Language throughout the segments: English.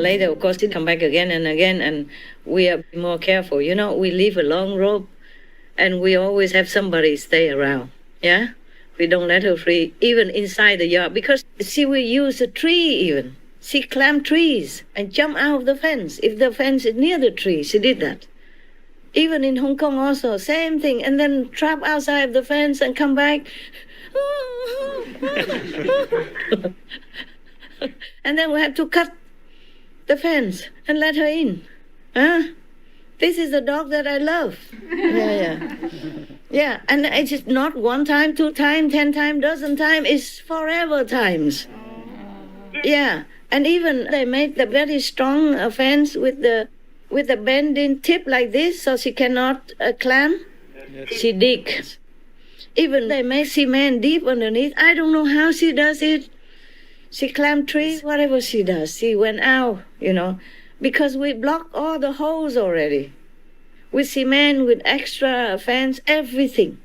later, of course, it come back again and again, and we are more careful. We leave a long rope, and we always have somebody stay around. Yeah, we don't let her free, even inside the yard, because she will use a tree even. She climb trees and jump out of the fence. If the fence is near the tree, she did that. Even in Hong Kong also, same thing. And then trap outside the fence and come back. And then we have to cut the fence and let her in. This is the dog that I love. Yeah, and it's just not one time, 2 times, 10 times, dozen times. It's forever times. Yeah, and even they made the very strong fence with the bending tip like this, so she cannot climb. Yes. She digs. Even they make cement deep underneath. I don't know how she does it. She climbed trees, whatever she does. She went out, because we blocked all the holes already. With cement, with extra fence, everything.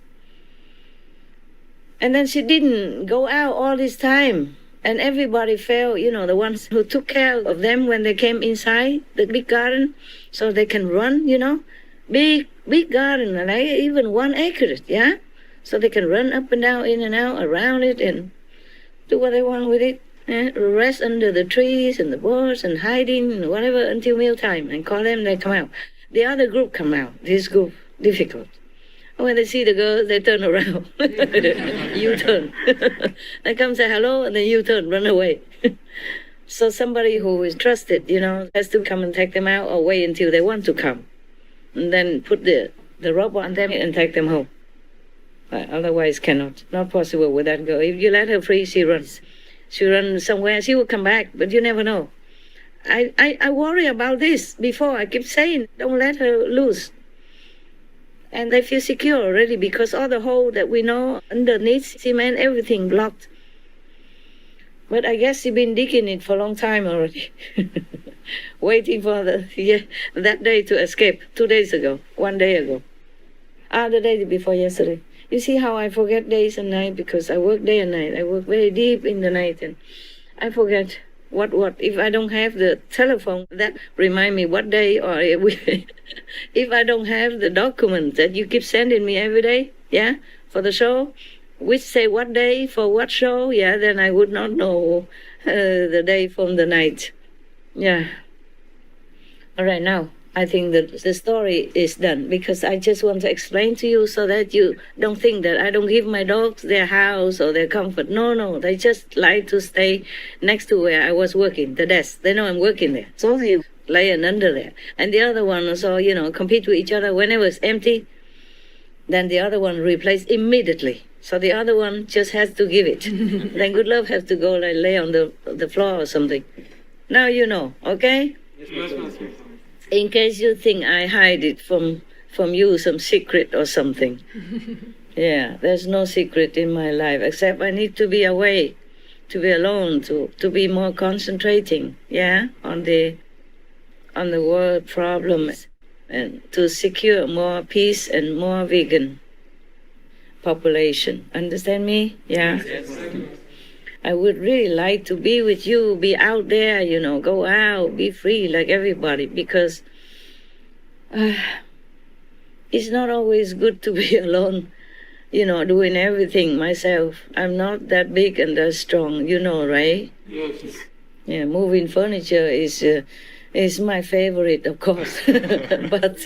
And then she didn't go out all this time. And everybody felt, the ones who took care of them when they came inside the big garden, so they can run, big garden, like even 1 acre, yeah? So they can run up and down, in and out, around it, and do what they want with it. Rest under the trees and the bushes and hiding and whatever until mealtime, and call them, they come out. The other group come out, this group, difficult. When they see the girls, they turn around. U-turn. They come say hello, and then U-turn, run away. So somebody who is trusted, has to come and take them out or wait until they want to come. And then put the rope on them and take them home. Otherwise, cannot. Not possible with that girl. If you let her free, she runs. She runs somewhere, she will come back, but you never know. I worry about this before. I keep saying, don't let her loose. And they feel secure already because all the hole that we know underneath cement, everything blocked. But I guess she's been digging it for a long time already. Waiting for that day to escape 2 days ago, 1 day ago. The day before yesterday. You see how I forget days and night because I work day and night. I work very deep in the night and I forget what. If I don't have the telephone, that remind me what day, or if I don't have the document that you keep sending me every day, yeah, for the show, which say what day for what show, yeah, then I would not know the day from the night. Yeah. All right, now I think that the story is done because I just want to explain to you so that you don't think that I don't give my dogs their house or their comfort. No, they just like to stay next to where I was working, the desk. They know I'm working there. So they laying under there. And the other one also, compete with each other. Whenever it's empty, then the other one replace immediately. So the other one just has to give it. Then Good Love has to go like lay on the floor or something. Now you know, okay? Yes, in case you think I hide it from you, some secret or something. Yeah, there's no secret in my life, except I need to be away, to be alone, to be more concentrating, yeah, on the world problems, and to secure more peace and more vegan population. Understand me? Yeah? Yes. I would really like to be with you, be out there, go out, be free like everybody, because it's not always good to be alone, doing everything myself. I'm not that big and that strong, right? Yes. Yeah, moving furniture is my favorite, of course, but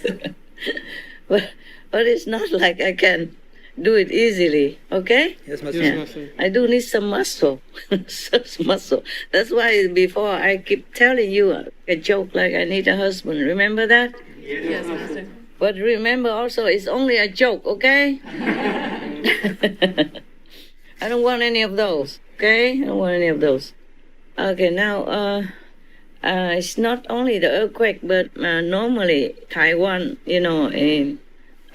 it's not like I can do it easily, okay? Yes, Master. Yeah. I do need some muscle, such muscle. That's why before I keep telling you a joke like I need a husband. Remember that? Yes, Master. But remember also, it's only a joke, okay? I don't want any of those, okay? I don't want any of those. Okay, now, it's not only the earthquake, but normally Taiwan, in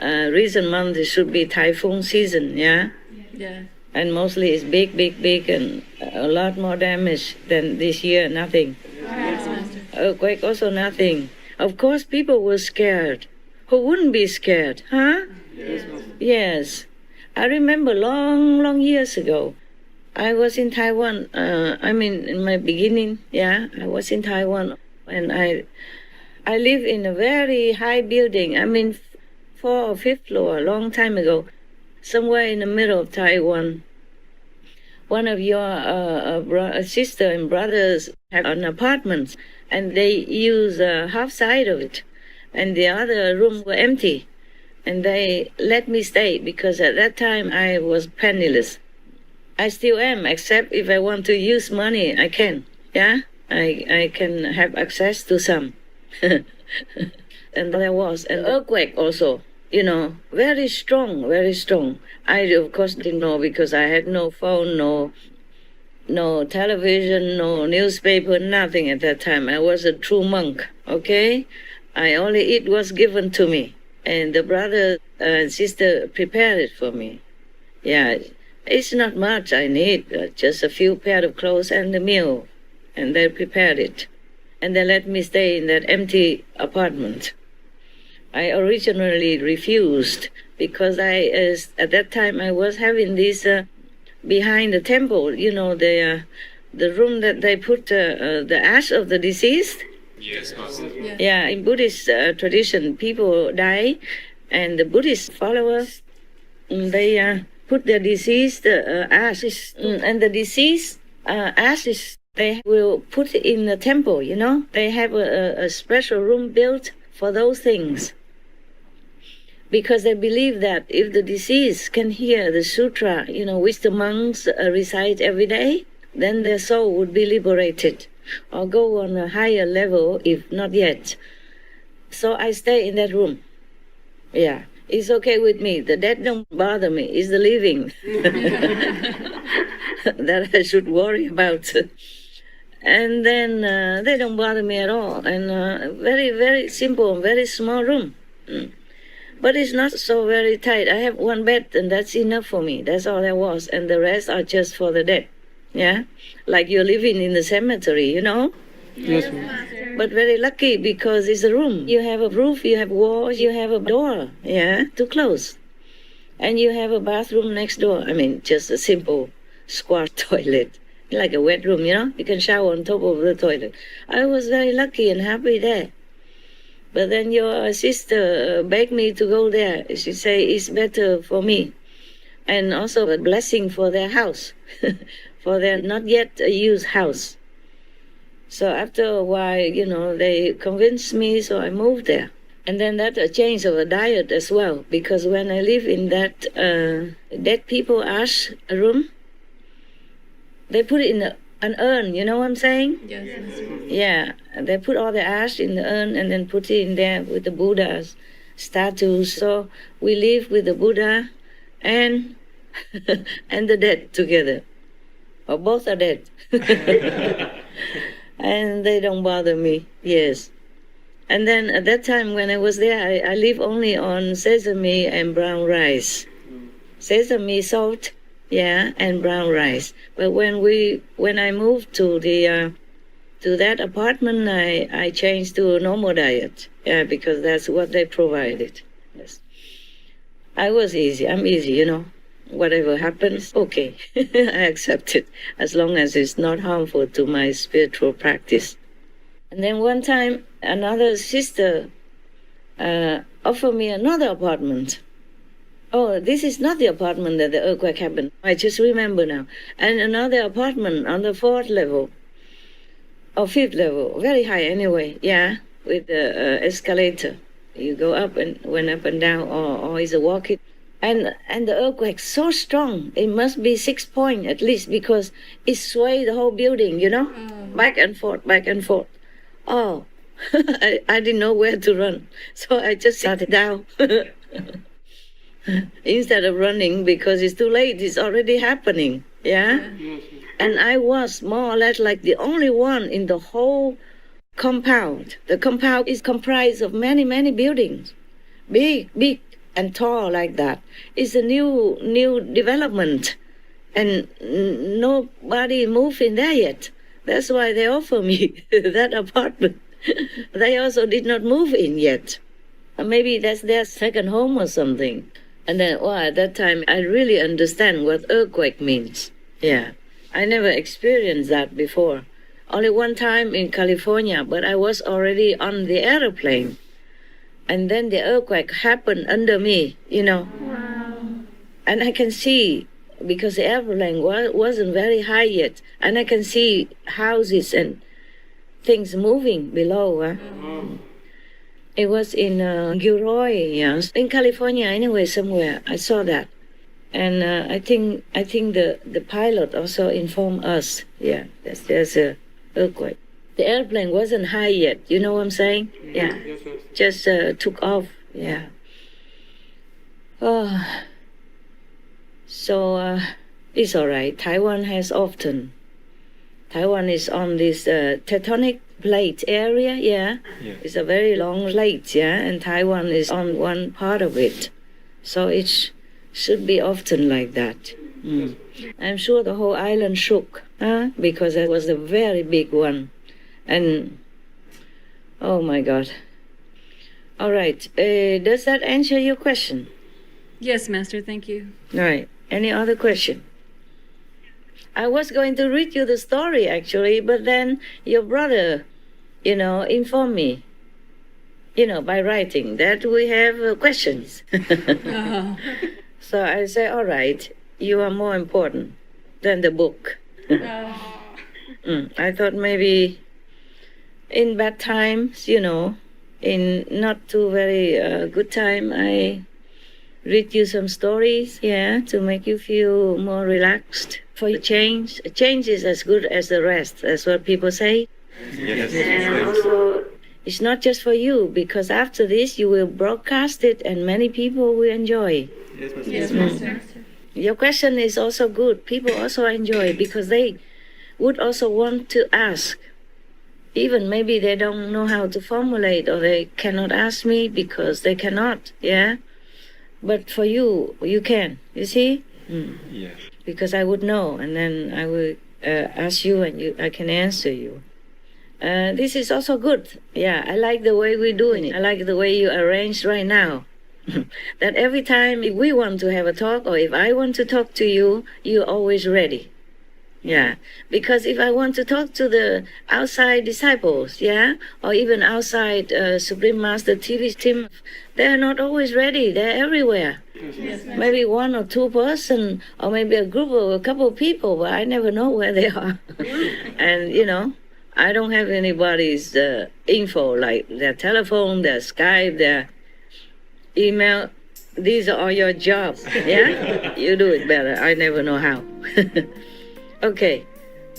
recent months it should be typhoon season, yeah? Yeah. And mostly it's big, and a lot more damage than this year, nothing. Yes, Master. Earthquake also nothing. Of course, people were scared. Who wouldn't be scared, huh? Yes, Master. Yes. I remember long years ago, I was in Taiwan. In my beginning, yeah, I was in Taiwan. And I live in a very high building. I mean, 4th or 5th floor, a long time ago, somewhere in the middle of Taiwan. One of your sister and brothers have an apartment, and they use half side of it, and the other room were empty. And they let me stay because at that time I was penniless. I still am, except if I want to use money, I can. Yeah, I can have access to some. And there was an earthquake also, very strong, very strong. I, of course, didn't know because I had no phone, no television, no newspaper, nothing at that time. I was a true monk, okay? I only eat what's given to me. And the brother and sister prepared it for me. Yeah, it's not much I need, just a few pair of clothes and a meal. And they prepared it. And they let me stay in that empty apartment. I originally refused because at that time I was having this behind the temple, the room that they put the ash of the deceased. Yes, Master. Yeah, in Buddhist tradition, people die, and the Buddhist followers, they put their deceased ashes, and the deceased ashes, they will put it in the temple, They have a special room built for those things. Because they believe that if the deceased can hear the sutra, which the monks recite every day, then their soul would be liberated or go on a higher level if not yet. So I stay in that room. Yeah, it's okay with me. The dead don't bother me. It's the living that I should worry about. And then they don't bother me at all. And very, very simple, very small room. But it's not so very tight. I have one bed, and that's enough for me. That's all there was. And the rest are just for the dead. Yeah? Like you're living in the cemetery, Yes, ma'am. But very lucky because it's a room. You have a roof, you have walls, you have a door, to close. And you have a bathroom next door. I mean, just a simple squat toilet. Like a wet room, You can shower on top of the toilet. I was very lucky and happy there. But then your sister begged me to go there. She said it's better for me. And also a blessing for their house, for their not yet used house. So after a while, they convinced me, so I moved there. And then that a change of a diet as well, because when I live in that dead people ash room, they put it in an urn, you know what I'm saying? Yes. Yeah, they put all the ash in the urn and then put it in there with the Buddha's statues. So we live with the Buddha and and the dead together. Or both are dead. And they don't bother me, yes. And then at that time when I was there, I live only on sesame and brown rice. Sesame, salt, and brown rice. But when I moved to that apartment, I changed to a normal diet. Yeah, because that's what they provided. Yes. I'm easy, Whatever happens, okay. I accept it, as long as it's not harmful to my spiritual practice. And then one time, another sister offered me another apartment. Oh, this is not the apartment that the earthquake happened. I just remember now. And another apartment on the 4th level, or 5th level, very high anyway, with the escalator. You go up and went up and down, or is a walking. And the earthquake so strong, it must be 6 point at least, because it swayed the whole building, back and forth, back and forth. Oh, I didn't know where to run, so I just sat down. Instead of running, because it's too late, it's already happening, And I was more or less like the only one in the whole compound. The compound is comprised of many, many buildings, big and tall like that. It's a new development, and nobody moved in there yet. That's why they offer me that apartment. They also did not move in yet. Maybe that's their second home or something. And then, at that time, I really understand what earthquake means. Yeah, I never experienced that before. only one time in California, but I was already on the airplane. And then the earthquake happened under me, Wow. And I can see, because the airplane wasn't very high yet, and I can see houses and things moving below. It was in Gilroy, yes, in California anyway, somewhere. I saw that. And I think the pilot also informed us, there's a earthquake. The airplane wasn't high yet, you know what I'm saying? Yeah, Yes, Master. just took off, yeah. Oh, so it's all right. Taiwan is on this tectonic plate area, Yeah. It's a very long plate, and Taiwan is on one part of it. So it should be often like that. I'm sure the whole island shook, because it was a very big one. And, oh my God. All right, does that answer your question? Yes, Master, thank you. All right, any other question? I was going to read you the story, actually, but then your brother, informed me, by writing that we have questions. Oh. So I say, all right, you are more important than the book. I thought maybe in bad times, in not too very good time, I read you some stories, to make you feel more relaxed. For a change is as good as the rest. That's what people say. Yes. And also, it's not just for you, because after this you will broadcast it and many people will enjoy. Yes, Master. Yes, Master. Your question is also good. People also enjoy because they would also want to ask. Even maybe they don't know how to formulate, or they cannot ask me because they cannot, But for you, you can, you see? Yes. Because I would know, and then I will ask you, and I can answer you. This is also good. Yeah, I like the way we're doing it. I like the way you arranged right now. That every time if we want to have a talk, or if I want to talk to you, you're always ready. Yeah, because if I want to talk to the outside disciples, or even outside Supreme Master TV team, they're not always ready. They're everywhere. Yes, Master. Maybe one or two person, or maybe a group of a couple of people, but I never know where they are. And I don't have anybody's info, like their telephone, their Skype, their email. These are all your jobs. You do it better. I never know how. Okay,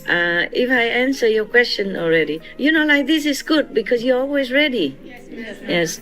if I answer your question already, like this is good because you're always ready. Yes, Master. Yes.